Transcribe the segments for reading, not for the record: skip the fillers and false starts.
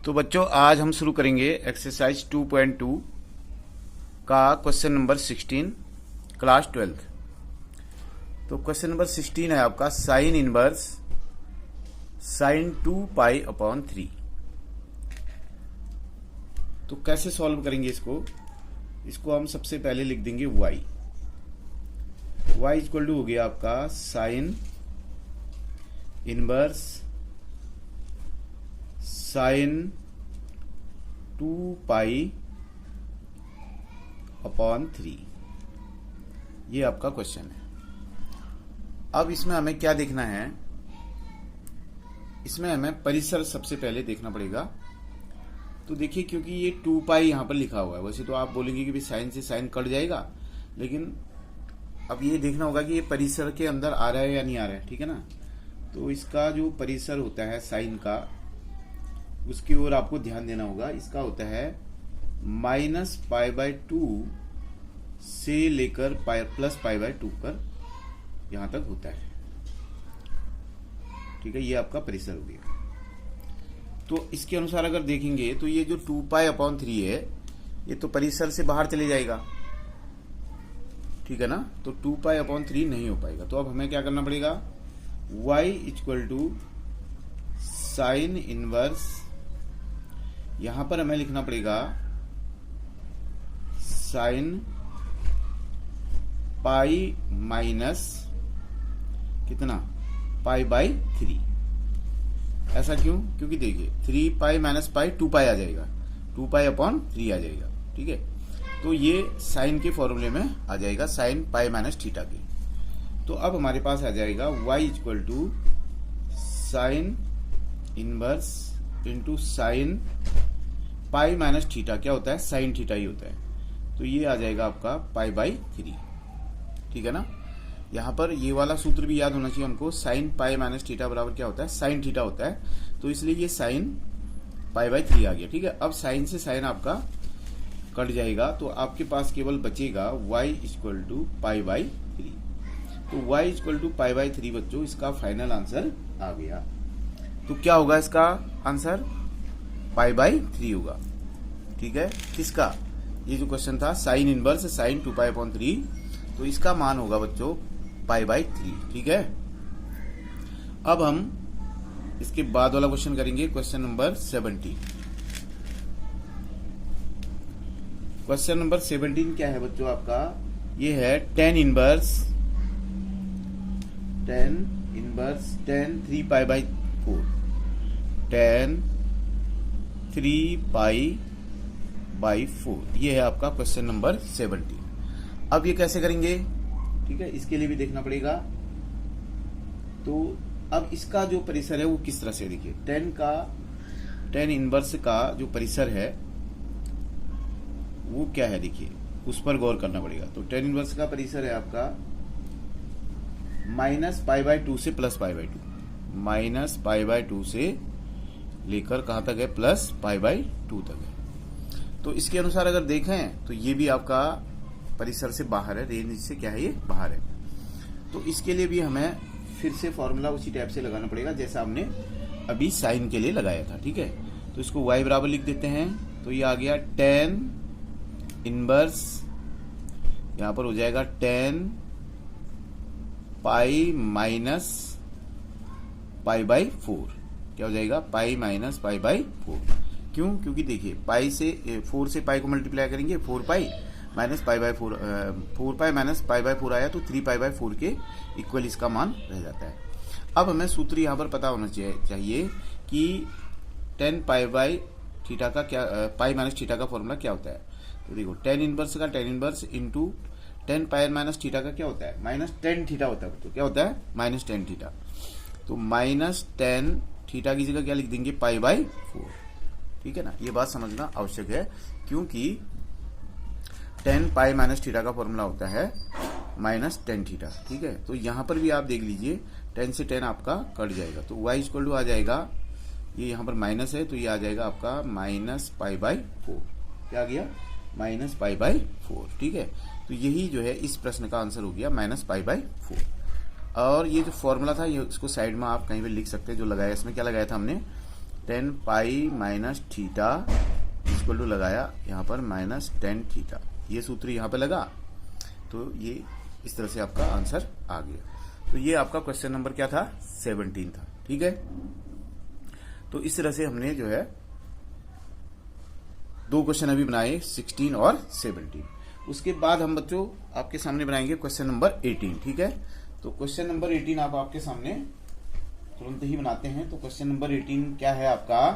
तो बच्चों आज हम शुरू करेंगे एक्सरसाइज 2.2 का क्वेश्चन नंबर 16 क्लास 12th। तो क्वेश्चन नंबर 16 है आपका sine inverse sine 2 pi upon 3। तो कैसे सॉल्व करेंगे इसको हम सबसे पहले लिख देंगे y इक्वल टू हो गया आपका sine inverse sine 2 pi upon 3। ये आपका क्वेश्चन है। अब इसमें हमें क्या देखना है, इसमें हमें परिसर सबसे पहले देखना पड़ेगा। तो देखिए क्योंकि ये 2 पाई यहां पर लिखा हुआ है, वैसे तो आप बोलेंगे कि भी साइन से साइन कट जाएगा, लेकिन अब ये देखना होगा कि ये परिसर के अंदर आ रहा है या नहीं आ रहा है, ठीक है ना। तो इसका जो परिसर होता है साइन का, उसकी ओर आपको ध्यान देना होगा। इसका होता है -π/2 से लेकर +π/2 पर यहां तक होता है, ठीक है। ये आपका परिसर हो गया। तो इसके अनुसार अगर देखेंगे तो ये जो 2π/3 है, ये तो परिसर से बाहर चले जाएगा, ठीक है ना। तो 2π/3 नहीं हो पाएगा। तो अब हमें क्या करना पड़ेगा, y equal to sine inverse, यहां पर हमें लिखना पड़ेगा साइन पाई माइनस कितना π/3। ऐसा क्यों? क्योंकि देखिए 3π माइनस पाई 2π आ जाएगा, 2π/3 आ जाएगा, ठीक है। तो ये साइन के फॉर्मूले में आ जाएगा, साइन पाई माइनस थीटा के। तो अब हमारे पास आ जाएगा y equal to sine inverse into sine pi minus theta. क्या होता है? साइन थीटा ही होता है। तो ये आ जाएगा आपका π/3, ठीक है ना। यहां पर ये वाला सूत्र भी याद होना चाहिए हमको, साइन पाई माइनस थीटा बराबर क्या होता है? साइन थीटा होता है। तो इसलिए ये साइन π/3 आ गया, ठीक है। अब साइन से साइन आपका कट जाएगा, तो आपके पास केवल बचेगा y इक्वल टू π/3। तो y इक्वल टू π/3 बच्चों इसका फाइनल आंसर आ गया। तो क्या होगा इसका आंसर? π/3 होगा, ठीक है। किसका? ये जो क्वेश्चन था साइन इनवर्स साइन 2π/3, तो इसका मान होगा बच्चों π/3, ठीक है। अब हम इसके बाद वाला क्वेश्चन करेंगे, क्वेश्चन नंबर 17। क्वेश्चन नंबर 17 क्या है बच्चों आपका? ये है tan इनवर्स tan 3π/4, tan 3π/4। ये है आपका क्वेश्चन नंबर 17। अब ये कैसे करेंगे, ठीक है, इसके लिए भी देखना पड़ेगा। तो अब इसका जो परिसर है वो किस तरह से, देखिए tan इनवर्स का जो परिसर है वो क्या है, देखिए उस पर गौर करना पड़ेगा। तो tan इनवर्स का परिसर है आपका -π/2 से +π/2, -π/2 से लेकर कहां तक है? +π/2 तक है। तो इसके अनुसार अगर देखें तो ये भी आपका परिसर से बाहर है, रेंज से क्या है, ये बाहर है। तो इसके लिए भी हमें फिर से फॉर्मूला उसी टाइप से लगाना पड़ेगा जैसा हमने अभी साइन के लिए लगाया था, ठीक है। तो इसको y बराबर लिख देते हैं। तो ये आ गया tan इनवर्स, यहां पर हो जाएगा tan पाई माइनस π/4। क्या हो जाएगा? Pi minus π/4। क्यों? क्योंकि देखिए पाई से 4 से पाई को मल्टीप्लाई करेंगे, 4π माइनस π/4, 4π माइनस π/4 आया तो 3π/4 के इक्वल इसका मान रह जाता है। अब हमें सूत्र यहां पर पता होना चाहिए कि tan π/थीटा का क्या, पाई माइनस थीटा का फॉर्मूला क्या होता है। तो देखो tan इनवर्स का tan इनवर्स इंटू tan पाई माइनस थीटा का क्या होता है? -tan थीटा होता है। तो क्या होता है? -tan theta. तो -tan थीटा की जगह क्या लिख देंगे? π/4, ठीक है ना। ये बात समझना आवश्यक है, क्योंकि tan पाई माइनस थीटा का फॉर्मूला होता है -tan थीटा, ठीक है। तो यहां पर भी आप देख लीजिए tan से tan आपका कट जाएगा, तो y इक्वल टू आ जाएगा, ये यहां पर माइनस है तो ये आ जाएगा आपका -π/4। क्या आ गया? -π/4, ठीक है। तो यही जो है इस प्रश्न का आंसर हो गया -π/4। और ये जो फॉर्मूला था ये इसको साइड में आप कहीं भी लिख सकते हैं, जो लगाया इसमें क्या लगाया था हमने, 10 pi minus theta equal to लगाया यहाँ पर माइनस 10 थीटा। ये सूत्र यहाँ पे लगा, तो ये इस तरह से आपका आंसर आ गया। तो ये आपका क्वेश्चन नंबर क्या था, 17 था। ठीक है, तो इस तरह से हमने जो है दो क्वेश्चन अभी बनाए, 16 और 17। उसके बाद हम बच्चों आपके सामने बनाएंगे क्वेश्चन नंबर 18। ठीक है, तो क्वेश्चन नंबर 18 आप आपके सामने तुरंत ही बनाते हैं। तो क्वेश्चन नंबर 18 क्या है आपका,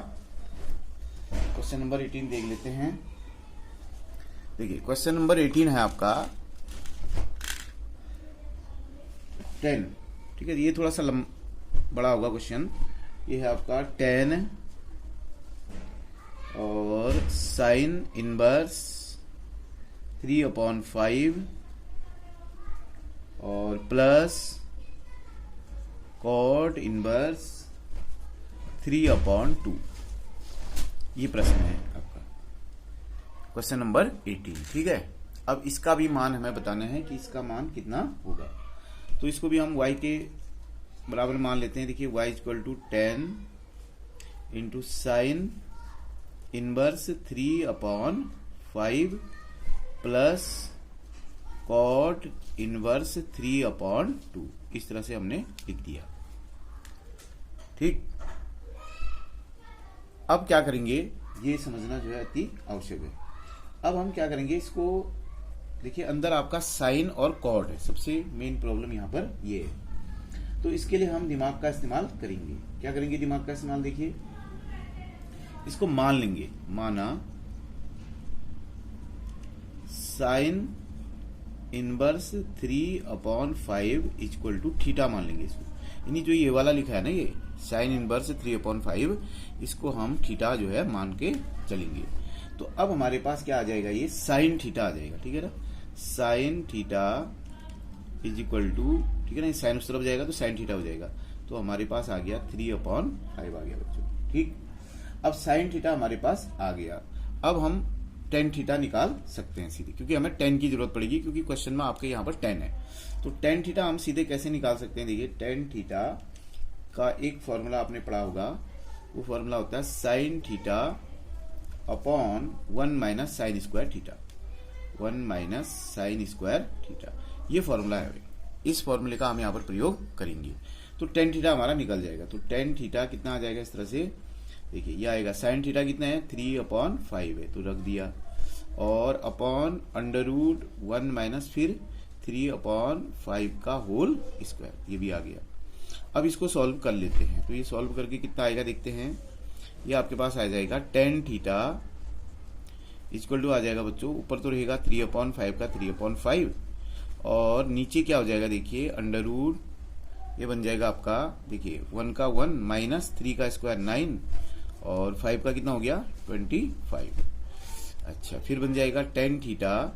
क्वेश्चन नंबर 18 देख लेते हैं। देखिए क्वेश्चन नंबर 18 है आपका 10। ठीक है, ये थोड़ा सा बड़ा होगा क्वेश्चन। ये है आपका 10 और साइन इनवर्स 3/5 और प्लस कॉट इनवर्स 3/2। ये प्रश्न है आपका क्वेश्चन नंबर 18। ठीक है, अब इसका भी मान हमें बताना है कि इसका मान कितना होगा। तो इसको भी हम y के बराबर मान लेते हैं। देखिए y equal to 10 into sine inverse 3/5 plus cot inverse 3/2। इस तरह से हमने लिख दिया। ठीक, अब क्या करेंगे, ये समझना जो है अति आवश्यक है। अब हम क्या करेंगे, इसको देखिए अंदर आपका साइन और कॉट है, सबसे मेन प्रॉब्लम यहां पर ये है। तो इसके लिए हम दिमाग का इस्तेमाल करेंगे। क्या करेंगे दिमाग का इस्तेमाल, देखिए इसको मान लेंगे। माना sine inverse 3/5 equal to theta मान लेंगे इसको। यानी जो ये वाला लिखा है ना, ये साइन इनवर्स 3/5, इसको हम थीटा जो है मान के चलेंगे। तो अब हमारे पास क्या आ जाएगा, ये साइन थीटा आ जाएगा। ठीक है ना, sine theta is equal to, ठीक है ना, साइन उस तरफ जाएगा तो साइन थीटा हो जाएगा। तो हमारे पास आ गया 3/5 आ गया बच्चों। ठीक, अब साइन थीटा हमारे पास आ गया। अब हम टेन थीटा निकाल सकते हैं सीधे, क्योंकि हमें 10 की जरूरत पड़ेगी, क्योंकि क्वेश्चन में आपके यहाँ पर 10 है। तो टेन थीटा हम सीधे कैसे निकाल सकते हैं, देखिए टेन थीटा का एक फॉर्मूला आपने पढ़ा होगा। वो फॉर्मूला होता है sine theta upon 1 minus sine square theta, 1 minus sine square theta. ये फॉर्मूला है, इस फॉर्मूले का हम यहाँ पर प्रयोग करेंगे। तो टेन थीटा हमारा निकल जाएगा। तो टेन थीटा कितना आ जाएगा इस तरह से, देखिए ये आएगा, साइन थीटा कितना है 3/5 है, तो रख दिया, और अपॉन अंडर रूट 1 माइनस फिर 3/5 का होल स्क्वायर, ये भी आ गया। अब इसको सॉल्व कर लेते हैं। तो ये सॉल्व करके कितना आएगा देखते हैं। ये आपके पास आ जाएगा टेन थीटा इक्वल टू आ जाएगा बच्चों, ऊपर तो रहेगा 3/5 का 3/5, और नीचे क्या हो जाएगा, देखिए अंडर रूट, ये बन जाएगा आपका, देखिए 1 का 1 माइनस 3 का स्क्वायर 9 और 5 का कितना हो गया 25। अच्छा, फिर बन जाएगा टेन थीटा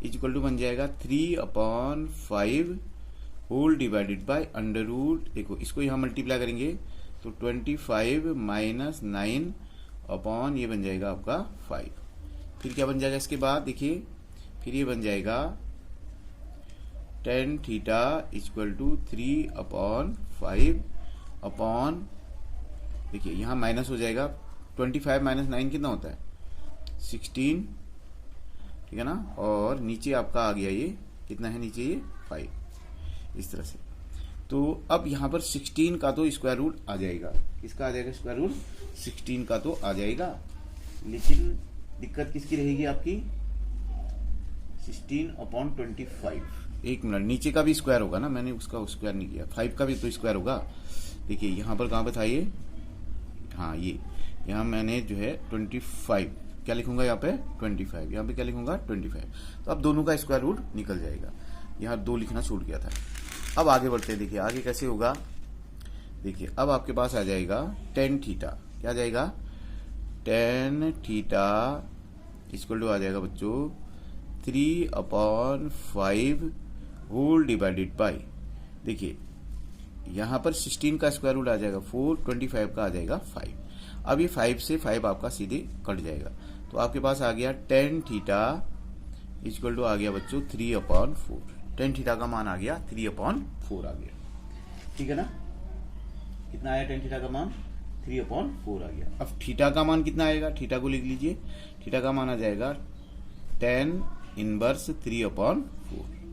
इक्वल टू बन जाएगा 3/5 whole divided by under root, देखो इसको यहां मल्टीप्लाई करेंगे तो 25 माइनस 9 अपॉन ये बन जाएगा आपका 5। फिर क्या बन जाएगा इसके बाद, देखिए फिर ये बन जाएगा tan theta equal to 3/5 upon, देखिए यहां माइनस हो जाएगा, 25 माइनस 9 कितना होता है 16, ठीक है ना, और नीचे आपका आ गया ये कितना है, नीचे ये 5, इस तरह से। तो अब यहां पर 16 का तो स्क्वायर रूट आ जाएगा, किसका आ जाएगा स्क्वायर रूट, 16 का तो आ जाएगा, लेकिन दिक्कत किसकी रहेगी आपकी, 16/25। एक मिनट, नीचे का भी स्क्वायर होगा ना, मैंने उसका स्क्वायर नहीं किया, 5 का भी तो स्क्वायर होगा। देखिए यहां पर कहां पर था ये, हाँ ये यहाँ मैंने जो है 25 क्या लिखूंगा यहाँ पे 25, यहाँ पे क्या लिखूंगा 25। तो अब दोनों का स्क्वायर रूट निकल जाएगा, यहाँ 2 लिखना छूट गया था। अब आगे बढ़ते हैं, देखिए आगे कैसे होगा, देखिए अब आपके पास आ जाएगा टेन थीटा, क्या आ जाएगा टेन थीटा इक्वल टू आ जाएगा बच्चों 3/5 होल डिवाइडेड बाई, देखिए यहां पर 16 का स्क्वायर रूट आ जाएगा 4, 25 का आ जाएगा 5। अब ये 5 से 5 आपका सीधे कट जाएगा, तो आपके पास आ गया टेन थीटा इक्वल टू आ गया बच्चों 3/4। टेन थीटा का मान आ गया 3/4 आ गया, ठीक है ना, कितना आया टेन थीटा का मान 3/4 आ गया। अब थीटा का मान कितना आएगा, थीटा को लिख लीजिए, थीटा का मान आ जाएगा tan इनवर्स 3/4,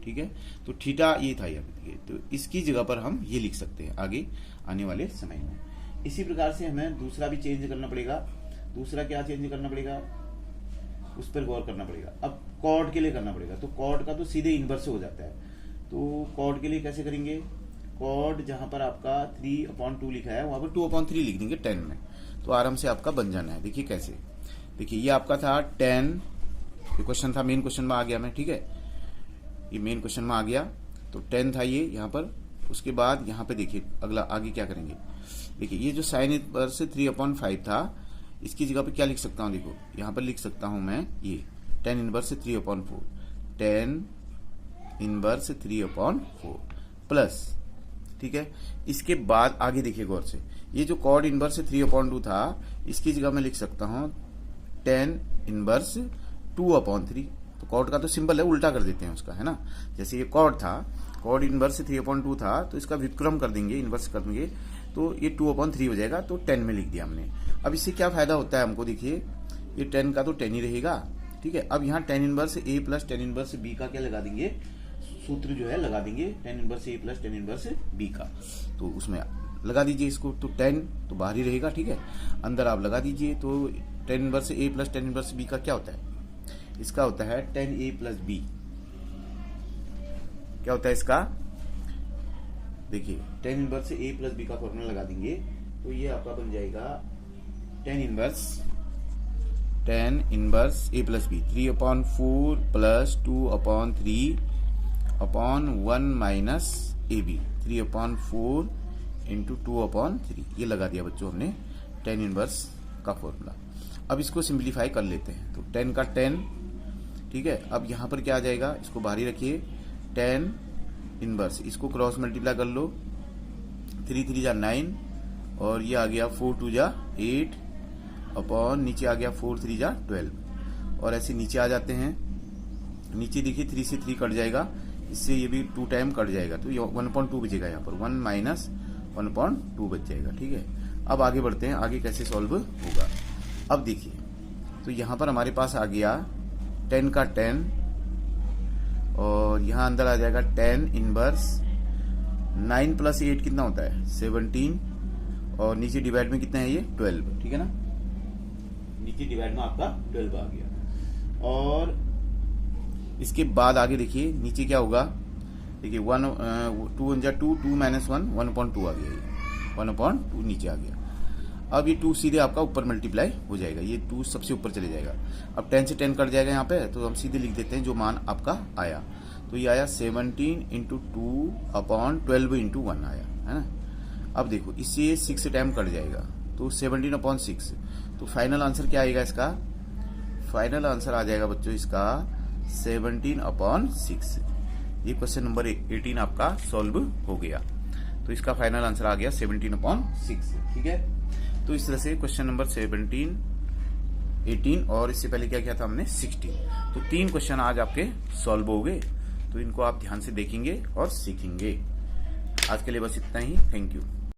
ठीक है। तो थीटा ये था यहाँ पे, तो इसकी जगह पर हम ये लिख सकते हैं आगे आने वाले समय में। इसी प्रकार से हमें दूसरा भी चेंज करना पड़ेगा। दूसरा क्या चेंज करना पड़ेगा, उस पर गौर करना पड़ेगा। अब कॉर्ड के लिए करना पड़ेगा, तो कॉर्ड का तो सीधे इनवर्स हो जाता है, तो कॉर्ड के लिए कैसे करेंगे, कॉर्ड जहां पर आपका 3/2 लिखा है वहां पर 2/3 लिख देंगे 10 में, तो आराम से आपका बन जाना है। देखिए कैसे, देखिए ये आपका था 10, ये क्वेश्चन था, मेन क्वेश्चन में आ गया मैं, ठीक है, ये मेन क्वेश्चन में आ गया, तो 10 था ये यहाँ पर। उसके बाद यहाँ पे देखिए अगला आगे क्या करेंगे, देखिए ये जो साइन इनवर्स 3/5 था, इसकी जगह पे क्या लिख सकता हूँ, देखो यहाँ पर लिख सकता हूँ मैं ये tan inverse 3/4, tan inverse 3/4 plus, ठीक है। इसके बाद आगे देखिए गौर से, ये जो कॉर्ड इनवर्स 3/2 था, इसकी जगह मैं लिख सकता हूँ tan इनवर्स 2/3। तो कॉर्ड का तो सिंबल है, उल्टा कर देते हैं उसका, है ना। जैसे ये कॉर्ड था, कॉर्ड इनवर्स 3/2 था, तो इसका व्युत्क्रम कर देंगे, इनवर्स कर देंगे, तो ये 2/3 हो जाएगा, तो 10 में लिख दिया हमने। अब इससे क्या फायदा होता है हमको, देखिए ये 10 का तो 10 ही रहेगा, ठीक है। अब यहाँ tan inverse a plus tan inverse b का क्या लगा देंगे, सूत्र जो है लगा देंगे, tan inverse a plus tan inverse b का, तो उसमें लगा दीजिए इसको, तो 10 तो बाहर ही रहेगा, ठीक है। अंदर आप लगा दीजिए, तो tan inverse a plus tan inverse b का क्या होता है, इसका होता है tan a प्लस b। क्या होता है इसका, देखिए tan inverse a plus b का फॉर्मूला लगा देंगे, तो ये आपका बन जाएगा tan inverse a plus b 3/4 plus 2/3 upon 1 minus ab 3/4 into 2/3, ये लगा दिया बच्चों हमने tan इनवर्स का फॉर्मूला। अब इसको सिंप्लीफाई कर लेते हैं, तो 10 का 10, ठीक है। अब यहाँ पर क्या आ जाएगा, इसको बाहर ही रखिए, tan इनवर्स, इसको क्रॉस मल्टीप्लाई कर लो, 3 3 जा 9, और ये आ गया 4 2 जा 8 अपॉन नीचे आ गया 4 3 जा 12, और ऐसे नीचे आ जाते हैं। नीचे देखिए 3 से 3 कट जाएगा, इससे ये भी 2 टाइम कट जाएगा, तो ये 1/2 बचेगा, यहाँ पर 1 माइनस 1/2 बच जाएगा, ठीक है। अब आगे बढ़ते हैं, आगे कैसे सॉल्व होगा। अब देखिए, तो यहाँ पर हमारे पास आ गया 10 का 10, और यहाँ अंदर आ जाएगा tan इनवर्स 9 प्लस 8 कितना होता है 17, और नीचे डिवाइड में कितना है ये 12, ठीक है ना, नीचे डिवाइड में आपका 12 आ गया। और इसके बाद आगे देखिए नीचे क्या होगा, देखिए 2 2 माइनस 1 1/2 आ गया, ये 1/2 नीचे आ गया। अब ये 2 सीधे आपका ऊपर मल्टीप्लाई हो जाएगा, ये 2 सबसे ऊपर चले जाएगा। अब 10 से 10 कट जाएगा यहाँ पे, तो हम सीधे लिख देते हैं जो मान आपका आया, तो ये आया 17 इंटू 2/12 इंटू 1 आया, है ना। अब देखो इससे 6 टाइम कट जाएगा, तो 17/6, तो फाइनल आंसर क्या आएगा इसका, फाइनल आंसर आ जाएगा बच्चों इसका 17/6। ये क्वेश्चन नंबर 18 आपका सॉल्व हो गया, तो इसका फाइनल आंसर आ गया 17/6, ठीक है। तो इस तरह से क्वेश्चन नंबर 17, 18 और इससे पहले क्या किया था हमने 16, तो 3 क्वेश्चन आज आपके सॉल्व हो गए, तो इनको आप ध्यान से देखेंगे और सीखेंगे। आज के लिए बस इतना ही, थैंक यू।